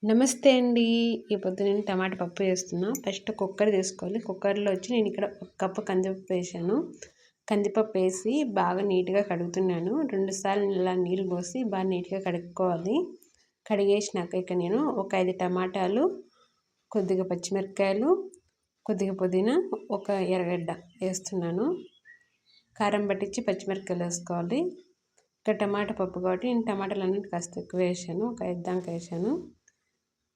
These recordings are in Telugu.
నమస్తే అండి. ఈ పొద్దు నేను టమాటా పప్పు చేస్తున్నా. ఫస్ట్ కుక్కర్ తీసుకోవాలి. కుక్కర్‌లో నేను ఇక్కడ ఒక కప్పు కందిపప్పు వేసాను. కందిపప్పు వేసి బాగా నీట్‌గా కడుగుతున్నాను. 2 సార్లు ఇలా నీళ్ళు పోసి బాగా నీట్‌గా కడుక్కోవాలి. కడిగేసినాక ఇక నేను ఒక 5 టమాటాలు, కొద్దిగా పచ్చిమిరపకాయలు, కొద్దిగా పుదీనా, ఒక ఎర్రగడ్డ వేస్తున్నాను. కారం పట్టించి పచ్చిమిరపకాయలు వేసుకోవాలి. ఇక్కడ టమాటా పప్పు కాబట్టి నేను టమాటాలన్నీ కాస్త ఎక్కువ వేసాను. ఒక 5 దాకా వేసాను.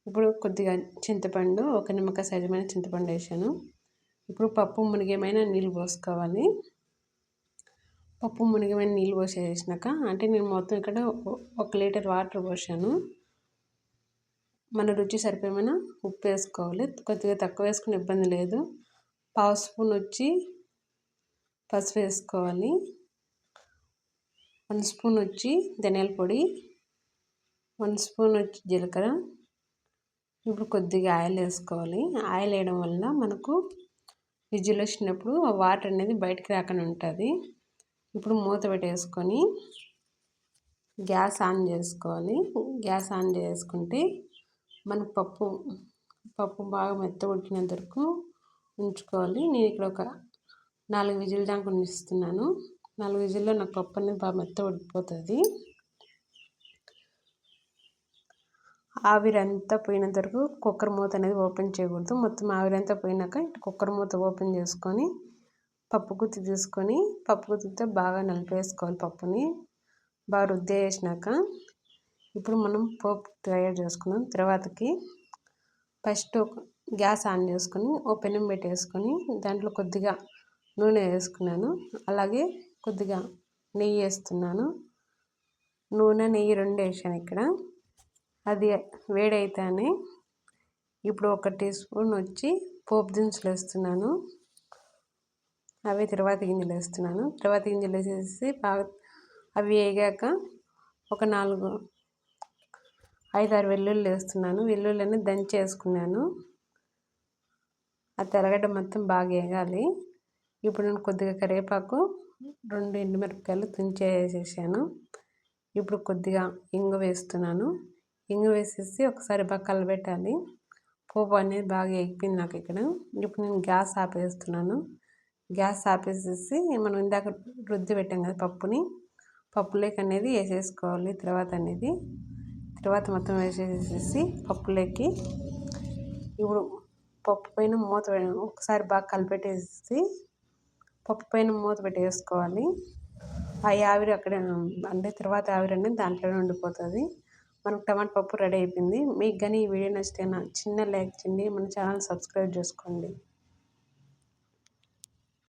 ఇప్పుడు కొద్దిగా చింతపండు, ఒక నిమ్మకాయ సైజుమైన చింతపండు వేసాను. ఇప్పుడు పప్పు మునిగేమైన నీళ్ళు పోసుకోవాలి. పప్పు మునిగేమైన నీళ్ళు పోసేసినాక అంటే నేను మొత్తం ఇక్కడ 1 లీటర్ వాటర్ పోసాను. మన రుచి సరిపోయిన ఉప్పు వేసుకోవాలి. కొద్దిగా తక్కువ వేసుకుని ఇబ్బంది లేదు. పావు స్పూన్ పసుపు వేసుకోవాలి. 1 స్పూన్ ధనియాల పొడి, 1 స్పూన్ జీలకర్ర. ఇప్పుడు కొద్దిగా ఆయిల్ వేసుకోవాలి. ఆయిల్ వేయడం వల్ల మనకు విజిల్ వచ్చినప్పుడు ఆ వాటర్ అనేది బయటికి రాకుండా ఉంటుంది. ఇప్పుడు మూత పెట్టేసుకొని గ్యాస్ ఆన్ చేసుకోవాలి. గ్యాస్ ఆన్ చేసుకుంటే మనకు పప్పు బాగా మెత్తగా ఉడికినంత వరకు ఉంచుకోవాలి. నేను ఇక్కడ ఒక 4 విజిల్ దాకా ఉంచుతున్నాను. 4 విజిల్లో నాకు పప్పు అనేది బాగా మెత్తగా ఉడికిపోతుంది. ఆవిరంతా పోయినంత వరకు కుక్కర్ మూత అనేది ఓపెన్ చేయకూడదు. మొత్తం ఆవిరంతా పోయినాక కుక్కర్ మూత ఓపెన్ చేసుకొని పప్పు గుత్తి తీసుకొని పప్పు గుత్తితో బాగా నలిపేసుకోవాలి. పప్పుని బాగా రుద్దేసినాక ఇప్పుడు మనం పోపు తయారు చేసుకున్నాం. తర్వాతకి ఫస్ట్ గ్యాస్ ఆన్ చేసుకొని ఓ పెనం పెట్టేసుకొని దాంట్లో కొద్దిగా నూనె వేసుకున్నాను. అలాగే కొద్దిగా నెయ్యి వేస్తున్నాను. నూనె, నెయ్యి 2 వేసాను ఇక్కడ. అది వేడైతేనే ఇప్పుడు 1 టీ స్పూన్ పోపు దినుసులు వేస్తున్నాను. అవి తర్వాత గింజలు వేస్తున్నాను. తర్వాత గింజలు వేసేసి బాగా అవి వేగాక ఒక 5-6 వెల్లుల్లి వేస్తున్నాను. వెల్లుల్లిని దంచి వేసుకున్నాను. ఆ తెల్లగడ్డ మొత్తం బాగా వేగాలి. ఇప్పుడు నేను కొద్దిగా కరివేపాకు, 2 ఎండుమిరపకాయలు తుంచి వేసేసాను. ఇప్పుడు కొద్దిగా ఇంగు వేస్తున్నాను. ఇంగు వేసేసి ఒకసారి బాగా కలబెట్టాలి. పోపు అనేది బాగా ఎగిపోయింది నాకు ఇక్కడ. ఇప్పుడు నేను గ్యాస్ ఆపేస్తున్నాను. గ్యాస్ ఆపేసేసి మనం ఇందాక రుద్ది పెట్టాం కదా పప్పులోకి అనేది వేసేసుకోవాలి. తర్వాత మొత్తం వేసేసేసి పప్పులోకి ఇప్పుడు పప్పు పైన మూత ఒకసారి బాగా కలిపెట్టేసి పప్పు పైన మూత పెట్టేసుకోవాలి. ఆ ఆవిరి అక్కడే అంటే తర్వాత ఆవిరి అనేది దాంట్లోనే ఉండిపోతుంది. మనకు టమాటా పప్పు రెడీ అయిపోయింది. మీకు కానీ ఈ వీడియో నచ్చితే చిన్న లైక్ చేయండి. మన ఛానల్ సబ్స్క్రైబ్ చేసుకోండి.